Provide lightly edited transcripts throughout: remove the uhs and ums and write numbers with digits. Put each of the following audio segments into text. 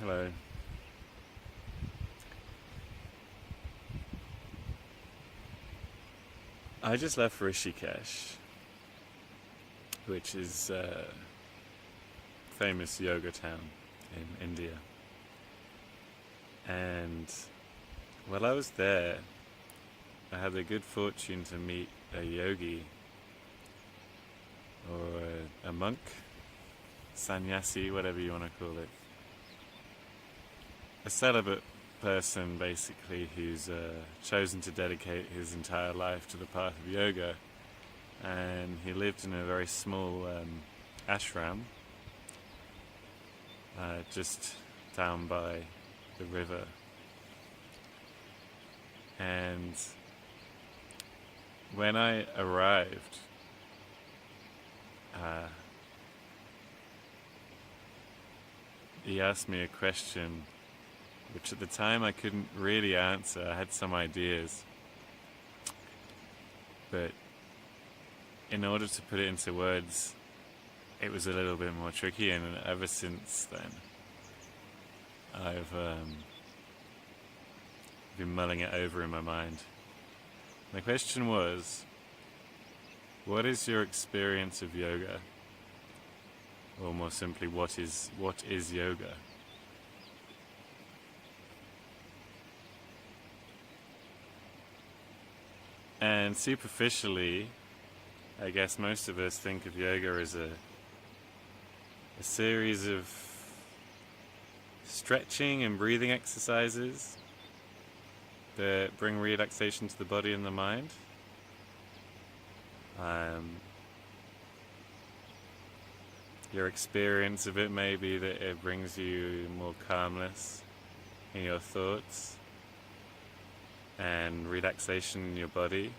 Hello. I just left Rishikesh, which is a famous yoga town in India. And while I was there, I had the good fortune to meet a yogi or a monk, sannyasi, whatever you want to call it. A celibate person, basically, who's chosen to dedicate his entire life to the path of yoga. And he lived in a very small ashram just down by the river. And when I arrived, he asked me a question which at the time I couldn't really answer. I had some ideas, but in order to put it into words, it was a little bit more tricky, and ever since then I've been mulling it over in my mind. The question was, what is your experience of yoga? Or more simply, what is yoga? And superficially, I guess most of us think of yoga as a series of stretching and breathing exercises that bring relaxation to the body and the mind. Your experience of it may be that it brings you more calmness in your thoughts and relaxation in your body,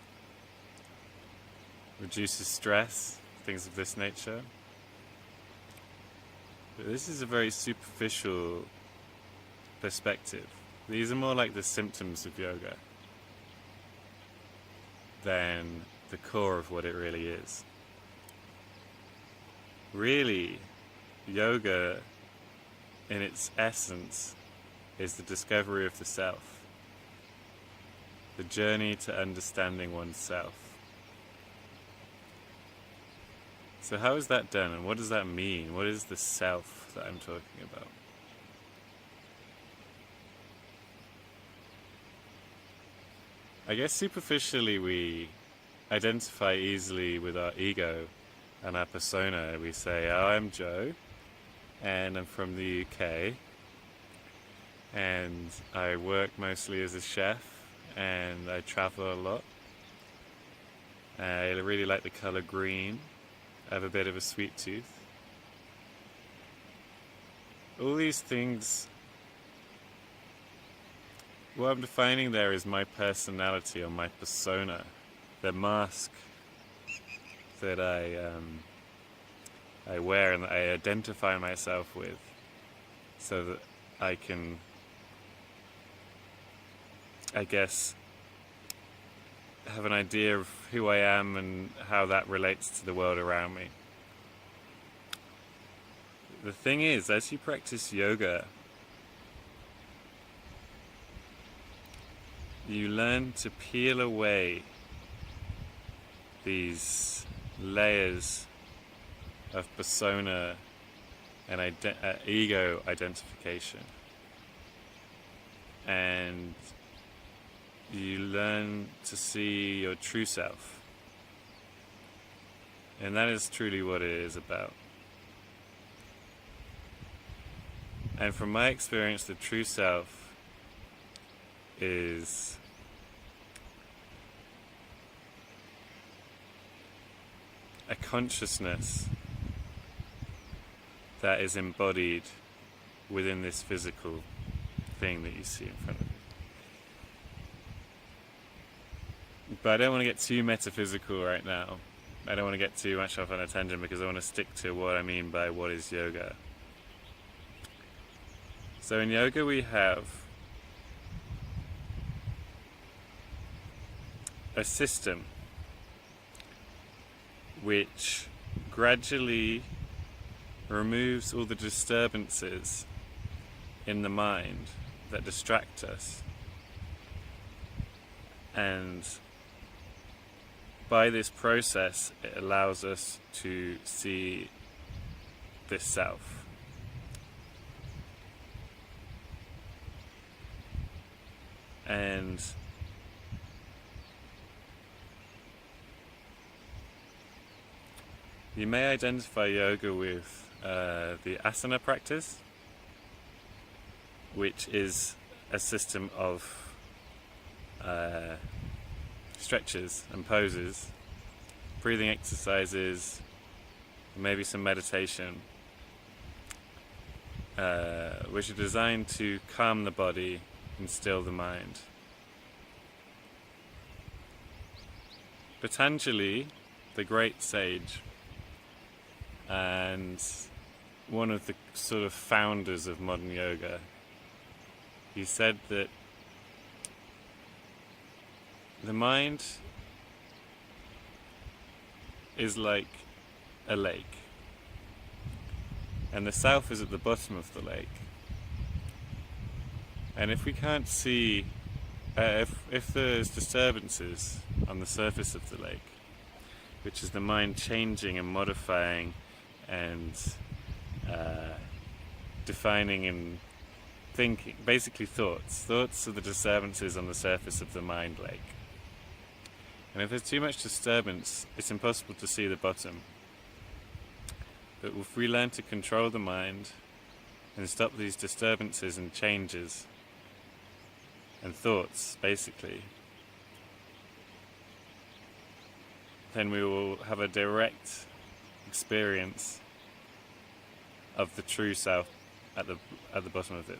reduces stress, things of this nature. But this is a very superficial perspective. These are more like the symptoms of yoga than the core of what it really is. Really, yoga in its essence is the discovery of the self, the journey to understanding oneself. So how is that done, and what does that mean? What is the self that I'm talking about? I guess superficially we identify easily with our ego and our persona. We say, oh, I'm Joe, and I'm from the UK, and I work mostly as a chef, and I travel a lot. I really like the colour green. I have a bit of a sweet tooth. All these things, what I'm defining there is my personality or my persona, the mask that I wear and that I identify myself with, so that I can, I guess, have an idea of who I am and how that relates to the world around me. The thing is, as you practice yoga, you learn to peel away these layers of persona and ego identification, and you learn to see your true self, and that is truly what it is about. And from my experience, the true self is a consciousness that is embodied within this physical thing that you see in front of you. But I don't want to get too metaphysical right now. I don't want to get too much off on a tangent, because I want to stick to what I mean by what is yoga. So in yoga we have a system which gradually removes all the disturbances in the mind that distract us. And by this process, it allows us to see this self. And you may identify yoga with the asana practice, which is a system of stretches and poses, breathing exercises, maybe some meditation, which are designed to calm the body and still the mind. Patanjali, the great sage, and one of the sort of founders of modern yoga, he said that the mind is like a lake, and the self is at the bottom of the lake. And if we can't see, if there's disturbances on the surface of the lake, which is the mind changing and modifying and defining and thinking, basically thoughts are the disturbances on the surface of the mind lake. And if there's too much disturbance, it's impossible to see the bottom. But if we learn to control the mind and stop these disturbances and changes and thoughts, basically, then we will have a direct experience of the true self at the bottom of it.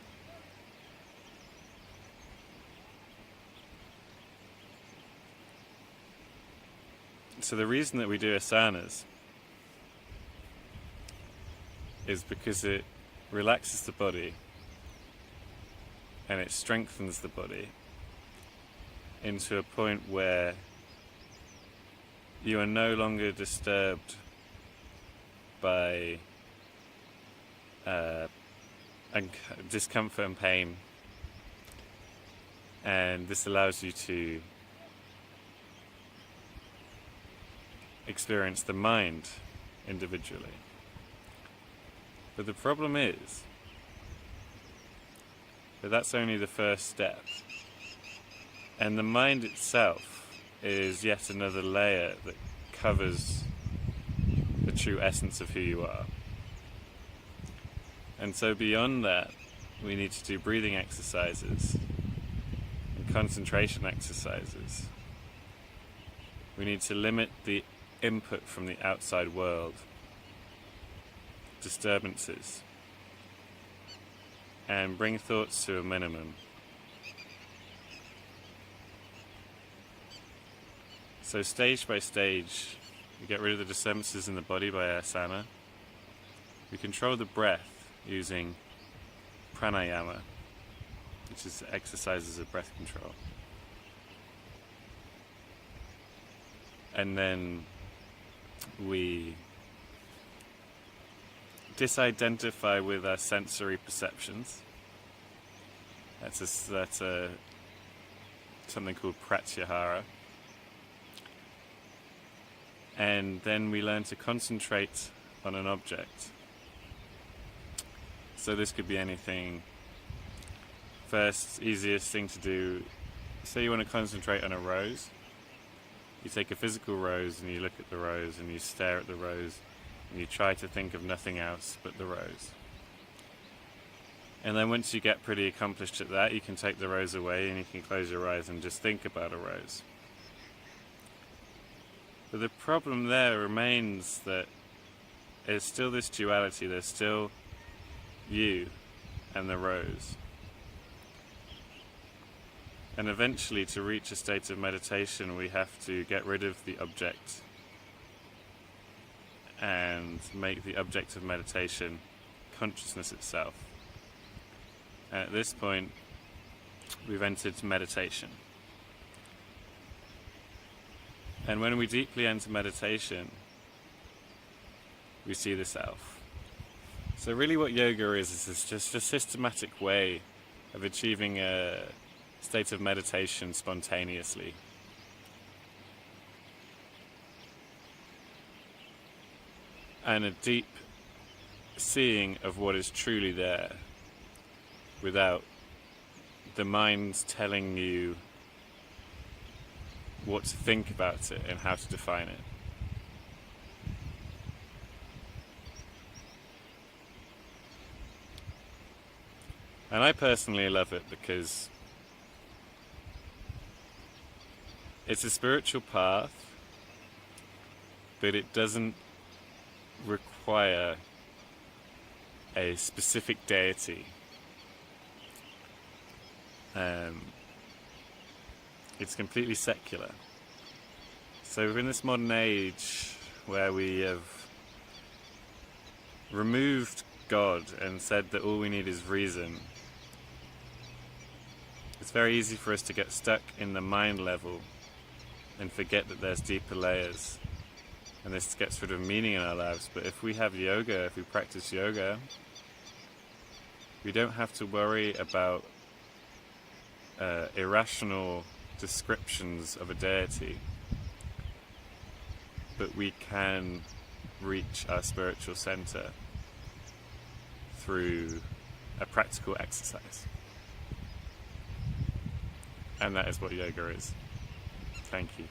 So the reason that we do asanas is because it relaxes the body and it strengthens the body into a point where you are no longer disturbed by discomfort and pain, and this allows you to experience the mind individually. But the problem is that that's only the first step, and the mind itself is yet another layer that covers the true essence of who you are. And so beyond that, we need to do breathing exercises and concentration exercises. We need to limit the input from the outside world, disturbances, and bring thoughts to a minimum. So stage by stage, we get rid of the disturbances in the body by asana. We control the breath using pranayama, which is exercises of breath control. And then we disidentify with our sensory perceptions. That's something called pratyahara. And then we learn to concentrate on an object. So this could be anything. First, easiest thing to do, say you want to concentrate on a rose. You take a physical rose and you look at the rose and you stare at the rose and you try to think of nothing else but the rose. And then once you get pretty accomplished at that, you can take the rose away and you can close your eyes and just think about a rose. But the problem there remains that there's still this duality, there's still you and the rose. And eventually, to reach a state of meditation, we have to get rid of the object and make the object of meditation consciousness itself. And at this point, we've entered meditation. And when we deeply enter meditation, we see the self. So really what yoga is just a systematic way of achieving a state of meditation spontaneously. And a deep seeing of what is truly there, without the mind telling you what to think about it and how to define it. And I personally love it because it's a spiritual path, but it doesn't require a specific deity. It's completely secular. So in this modern age where we have removed God and said that all we need is reason, it's very easy for us to get stuck in the mind level and forget that there's deeper layers. And this gets rid of meaning in our lives. But if we have yoga, if we practice yoga, we don't have to worry about irrational descriptions of a deity, but we can reach our spiritual center through a practical exercise. And that is what yoga is. Thank you.